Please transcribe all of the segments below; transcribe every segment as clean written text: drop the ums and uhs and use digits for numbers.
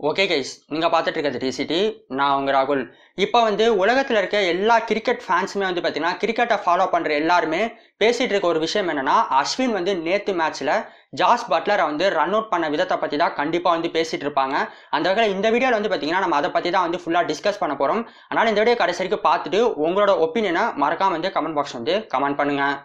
Okay guys, நீங்கள் பார்த்துட்டு இருக்கிறது டிசிடி. நான் உங்கள் ராகுல். இப்போ உலகத்தில் இருக்க எல்லா கிரிக்கெட் ஃபேன்ஸுமே பார்த்தீங்கன்னா கிரிக்கெட்டை ஃபாலோ பண்ணுற எல்லாருமே பேசிகிட்டு இருக்க ஒரு விஷயம் என்னென்னா, அஸ்வின் நேற்று மேட்ச்சில் ஜாஸ் பட்லரை ரன் அவுட் பண்ண விதத்தை பற்றி தான் கண்டிப்பாக பேசிகிட்டு இருப்பாங்க. அந்த வகையில் இந்த வீடியோவில் பார்த்தீங்கன்னா நம்ம அதை பற்றி தான் ஃபுல்லாக டிஸ்கஸ் பண்ண போகிறோம். அதனால் இந்த வீடியோ கடைசி வரைக்கும் பார்த்துட்டு உங்களோட ஒப்பீனியனை மறக்காம கமெண்ட் பாக்ஸ் கமெண்ட் பண்ணுங்கள்.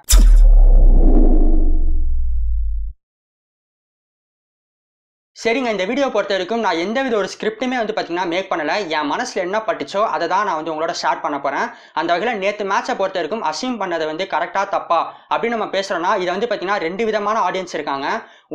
சரிங்க, இந்த வீடியோ பொறுத்த வரைக்கும் நான் எந்தவித ஒரு ஸ்கிரிப்டுமே பார்த்தீங்கன்னா மேக் பண்ணலை. என் மனசில் என்ன பட்டுச்சோ அதை தான் நான் உங்களோட ஷேர் பண்ண போகிறேன். அந்த வகையில் நேற்று மேட்சை பொறுத்த வரைக்கும் அஸ்வின் பண்ணதை கரெக்டாக தப்பா அப்படின்னு நம்ம பேசுகிறோன்னா, இதை பார்த்தீங்கன்னா ரெண்டு விதமான ஆடியன்ஸ் இருக்காங்க.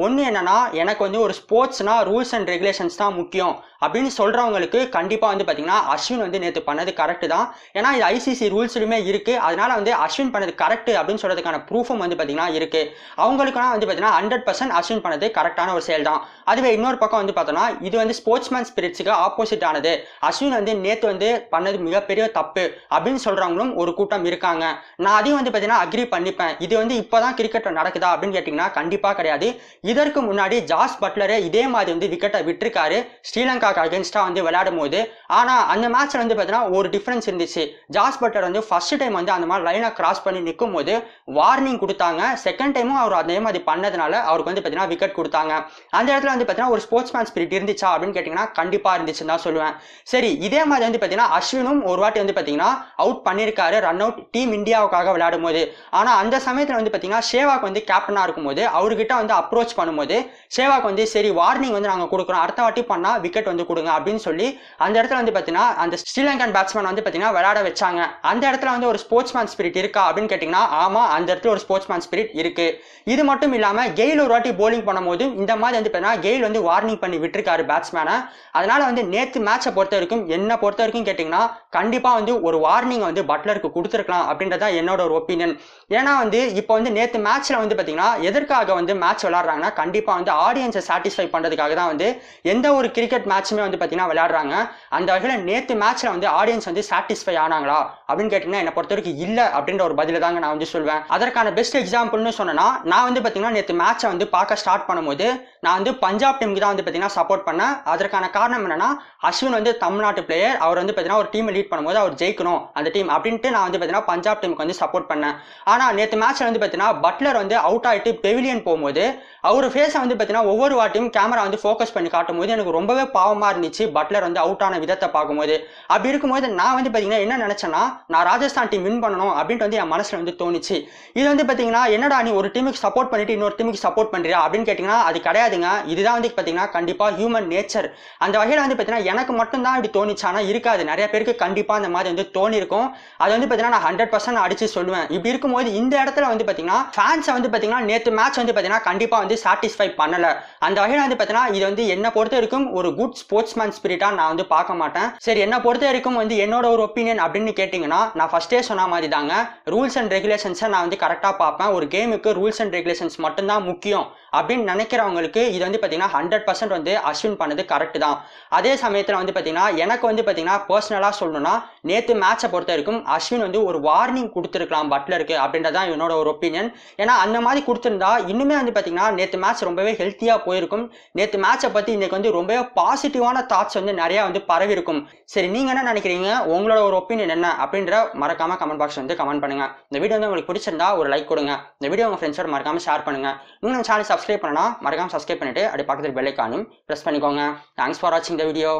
ஒன்று என்னன்னா, எனக்கு ஒரு ஸ்போர்ட்ஸ்னா ரூல்ஸ் அண்ட் ரெகுலேஷன்ஸ் தான் முக்கியம் அப்படின்னு சொல்கிறவங்களுக்கு கண்டிப்பாக பார்த்தீங்கன்னா அஸ்வின் நேற்று பண்ணது கரெக்டு தான். ஏன்னா இது ஐசிசி ரூல்ஸ்லையுமே இருக்குது. அதனால அஸ்வின் பண்ணது கரெக்டு அப்படின்னு சொல்கிறதுக்கான ப்ரூஃபும் பார்த்தீங்கன்னா இருக்குது. அவங்களுக்குனா பார்த்தீங்கன்னா 100% அஸ்வின் பண்ணது கரெக்டான ஒரு செயல் தான். அதுவே இன்னொரு பக்கம் பார்த்தோன்னா, இது ஸ்போர்ட்ஸ்மேன் ஸ்பிரிட்ஸுக்கு ஆப்போசிட் ஆனது. அஸ்வின் நேற்று பண்ணது மிகப்பெரிய தப்பு அப்படின்னு சொல்கிறவங்களும் ஒரு கூட்டம் இருக்காங்க. நான் அதையும் பார்த்தீங்கன்னா அக்ரி பண்ணிப்பேன். இது இப்போ தான் கிரிக்கெட்டில் நடக்குதா அப்படின்னு கேட்டிங்கன்னா கண்டிப்பாக கிடையாது. இதற்கு முன்னாடி ஜாஸ் பட்லரே இதே மாதிரி விக்கெட்டை விட்டுருக்காரு ஸ்ரீலங்காக்கு அகேன்ஸ்டாக விளையாடும் போது. ஆனால் அந்த மேட்ச்சில் பார்த்தீங்கன்னா ஒரு டிஃப்ரென்ஸ் இருந்துச்சு. ஜாஸ் பட்லர் ஃபர்ஸ்ட் டைம் அந்த மாதிரி லைனை கிராஸ் பண்ணி நிற்கும் போது வார்னிங் கொடுத்தாங்க. செகண்ட் டைமும் அவர் அதே மாதிரி பண்ணதுனால அவருக்கு பார்த்தீங்கன்னா விக்கெட் கொடுத்தாங்க. அந்த இடத்துல பார்த்தீங்கன்னா ஒரு ஸ்போர்ட்ஸ்மேன் ஸ்பிரிட் இருந்துச்சா அப்படின்னு கேட்டிங்கன்னா கண்டிப்பாக இருந்துச்சுன்னு தான் சொல்லுவேன். சரி, இதே மாதிரி பார்த்தீங்கன்னா அஸ்வினும் ஒரு வாட்டி பார்த்தீங்கன்னா அவுட் பண்ணியிருக்காரு, ரன் அவுட் டீம் இந்தியாவுக்காக விளையாடும் போது. ஆனால் அந்த சமயத்தில் பார்த்தீங்கன்னா சேவாக் கேப்டனாக இருக்கும்போது அவர்கிட்ட அப்ரோச் பண்ணும்போது சேவாக் சரி வார்னிங் நாங்கள் கொடுக்குறோம், அடுத்த வாட்டி பண்ணால் விக்கெட் கொடுங்க அப்படின்னு சொல்லி அந்த இடத்துல பார்த்தீங்கன்னா அந்த ஸ்ரீலங்கன் பேட்ஸ்மேன் பார்த்தீங்கன்னா விளையாட வச்சாங்க. அந்த இடத்துல ஒரு ஸ்போர்ட்ஸ்மேன் ஸ்பிரிட் இருக்கா அப்படின்னு கேட்டிங்கன்னா ஆமாம், அந்த இடத்துல ஒரு ஸ்போர்ட்ஸ்மேன் ஸ்பிரிட் இருக்கு. இது மட்டும் இல்லாமல் கெயில் ஒரு வாட்டி போலிங் பண்ணும்போது இந்த மாதிரி பார்த்தீங்கன்னா கெயில் வார்னிங் பண்ணி விட்டுருக்காரு பேட்ஸ்மேனை. அதனால நேற்று மேட்சை பொறுத்த வரைக்கும் என்னை பொறுத்த வரைக்கும் கேட்டிங்கன்னா கண்டிப்பாக ஒரு வார்னிங் பட்லருக்கு கொடுத்துருக்கலாம் அப்படின்றத என்னோட ஒரு ஒப்பீனியன். ஏன்னா இப்போ நேற்று மேட்ச்சில் பார்த்தீங்கன்னா எதற்காக மேட்ச் விளையாடுறாங்கன்னா கண்டிப்பாக ஆடியன்ஸை சாட்டிஸ்ஃபை பண்ணுறதுக்காக தான் எந்த ஒரு கிரிக்கெட் மேட்சுமே பார்த்தீங்கன்னா விளையாடுறாங்க. அந்த வகையில் நேற்று மேட்ச்சில் ஆடியன்ஸ் சாட்டிஸ்ஃபை ஆனாங்களா அப்படின்னு கேட்டிங்கன்னா என்னை பொறுத்த வரைக்கும் இல்லை அப்படின்ற ஒரு பதில தாங்க நான் சொல்வேன். அதற்கான பெஸ்ட் எக்ஸாம்பிள்னு சொன்னேன்னா, நான் பார்த்தீங்கன்னா நேற்று மேட்சை பார்க்க ஸ்டார்ட் பண்ணும்போது நான் பஞ்சாப் டீமுக்கு தான் பார்த்தீங்கன்னா சப்போர்ட் பண்ணேன். அதற்கான காரணம் என்னன்னா, அஸ்வின் தமிழ்நாட்டு பிளேயர், அவர் பார்த்தீங்கன்னா ஒரு டீமை லீட் பண்ணும்போது அவர் ஜெயிக்கணும் அந்த டீம் அப்படின்ட்டு நான் பார்த்தீங்கன்னா பஞ்சாப் டீமுக்கு சப்போர்ட் பண்ணேன். ஆனால் நேற்று மேட்ச்ல பார்த்தீங்கன்னா பட்லர் அவுட் ஆகிட்டு பெவிலியன் போகும்போது அவர் ஃபேஸை பார்த்தீங்கன்னா ஒவ்வொரு வாட்டியும் கேமரா ஃபோக்கஸ் பண்ணி காட்டும் போது எனக்கு ரொம்பவே பாவமாக இருந்துச்சு. பட்லர் அவுட் ஆன விதத்தை பார்க்கும்போது அப்படி இருக்கும்போது நான் பார்த்தீங்கன்னா என்ன நினைச்சேன்னா, நான் ராஜஸ்தான் டீம் வின் பண்ணணும் அப்படின்ட்டு என் மனசுல தோணுச்சு. இது பார்த்தீங்கன்னா என்னடா நீ ஒரு டீமுக்கு சப்போர்ட் பண்ணிட்டு இன்னொரு டீமுக்கு சப்போர்ட் பண்றியா அப்படின்னு கேட்டிங்கன்னா அது கிடையாதுங்க. இதுதான் பார்த்தீங்கன்னா கண்டிப்பாக ஹியூமன் நேச்சர். அந்த வகையில் பார்த்தீங்கன்னா எனக்கு மட்டும்தான் இப்படி தோணுச்சானா இருக்காது, நிறைய பேருக்கு கண்டிப்பாக அந்த மாதிரி தோணி இருக்கும். அது பார்த்தீங்கன்னா நான் 100% அடிச்சு சொல்லுவேன். இப்படி இருக்கும்போது இந்த இடத்துல பார்த்தீங்கன்னா ஃபேன்ஸை பார்த்தீங்கன்னா நேற்று மேட்ச் பார்த்தீங்கன்னா கண்டிப்பாக சாட்டிஸ்ஃபை பண்ணல. அந்த வகையில் பார்த்தீங்கன்னா இது என்னை பொறுத்த வரைக்கும் ஒரு குட் ஸ்போர்ட்ஸ்மேன் ஸ்பிரிட்டா நான் பார்க்க மாட்டேன். சரி, என்னை பொறுத்த வரைக்கும் என்னோட ஒரு ஒப்பீனியன் அப்படின்னு கேட்டிங்கன்னா, நான் ஃபர்ஸ்டே சொன்ன மாதிரி தாங்க, ரூல்ஸ் அண்ட் ரெகுலேஷன்ஸை நான் கரெக்டாக பார்ப்பேன். ஒரு கேமுக்கு ரூல்ஸ் அண்ட் ரெகுலேஷன்ஸ் மட்டும்தான் முக்கியம் அப்படின்னு நினைக்கிறவங்களுக்கு இது பார்த்தீங்கன்னா 100% அஸ்வின் பண்ணது கரெக்ட் தான். அதே சமயத்தில் பார்த்தீங்கன்னா எனக்கு பார்த்தீங்கன்னா பர்சனலாக சொல்லணும்னா நேற்று மேட்சை பொறுத்த வரைக்கும் அஸ்வின் ஒரு வார்னிங் கொடுத்துருக்கலாம் பட்லருக்கு அப்படின்றதான் என்னோட ஒரு ஒப்பீனியன். ஏன்னா அந்த மாதிரி கொடுத்துருந்தா இன்னுமே பார்த்தீங்கன்னா நேற்று மேட்ச் ரொம்பவே ஹெல்த்தியாக போயிருக்கும். நேற்று மேட்சை பற்றி இன்னைக்கு ரொம்பவே பாசிட்டிவான தாட்ஸ் நிறையா பரவி இருக்கும். சரி, நீங்கள் என்ன நினைக்கிறீங்க, உங்களோட ஒரு ஒப்பீனியன் என்ன அப்படின்ற மறக்காம கமெண்ட் பாக்ஸ் கமெண்ட் பண்ணுங்க. இந்த வீடியோ உங்களுக்கு பிடிச்சிருந்தா ஒரு லைக் கொடுங்க. இந்த வீடியோ உங்கள் ஃப்ரெண்ட்ஸோட மறக்காம ஷேர் பண்ணுங்க. நீங்கள் சேனல் சப்ஸ்கிரைப் பண்ணனா மறக்காம சப்ஸ்கிரைப் பண்ணிட்டு அப்படி பக்கத்தில் பெல் ஐகானையும் பிரஸ் பண்ணிக்கோங்க. தேங்க்ஸ் ஃபார் வாட்சிங் த வீடியோ.